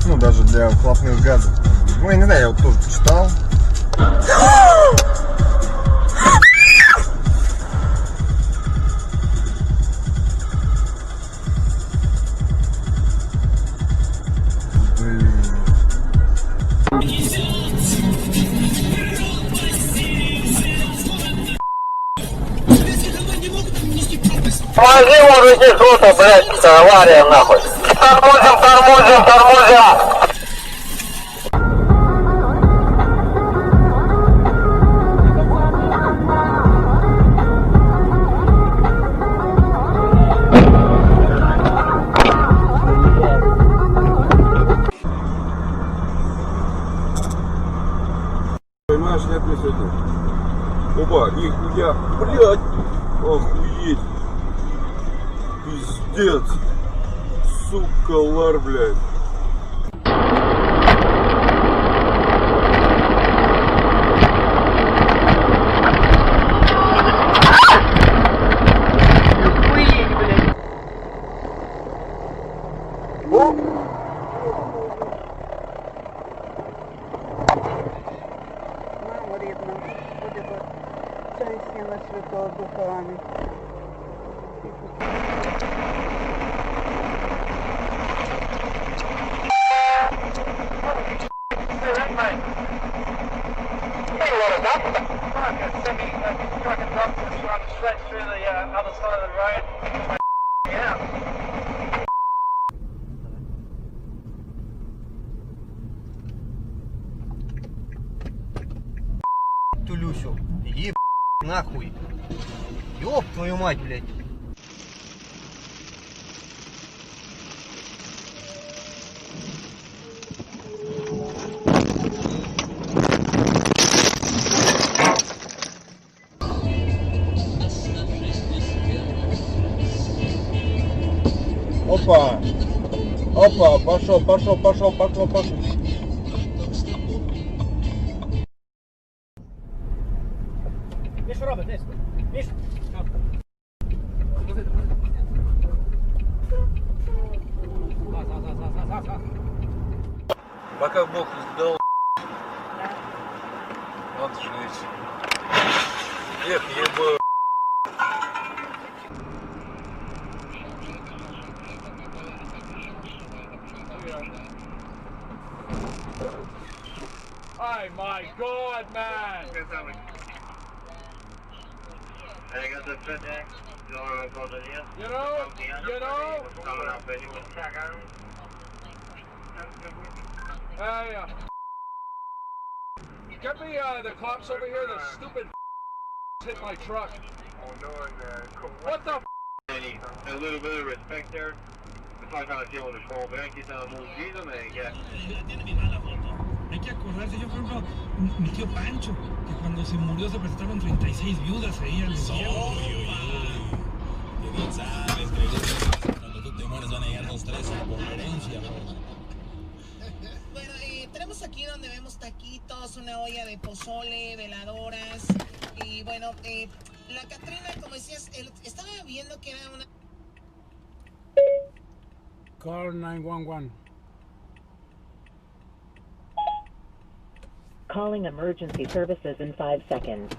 Ну, даже для выхлопных газов. Ну, я не знаю, я вот тоже почитал. Помоги, может, не кто-то, блядь, авария нахуй. Тормозим, тормозим, тормозим. Понимаешь, нет мне сегодня. Опа, нихуя, блядь, охуеть. Пиздец. Сука, лар, блядь. Святого Духа, аминь. Тулюсю, еб нахуй. Ёб твою мать, блядь. Опа! Опа, пошел, пошел, пошел, пошел, пошел. Миша, Робert, здесь. Миша. Пока Бог дал, надо жить. Эх, ебаю. Oh my God, man! You know, hey, get me the cops over here, the stupid hit my truck. Oh no, What the A little bit of respect there. Estoy haciendo el show, vean que está muy lindo, me dije. Tiene mi mala foto. Hay que acordarse, yo por ejemplo, mi tío Pancho, que cuando se murió se presentaron 36 viudas ahí al cielo. Que bien sabes, cuando tú te mueres van a llegar 2, 3 por herencia, bro. Bueno, tenemos aquí donde vemos taquitos, una olla de pozole, veladoras y bueno, la Catrina, como decías, estaba viendo que era una... Call 911. Calling emergency services in 5 seconds.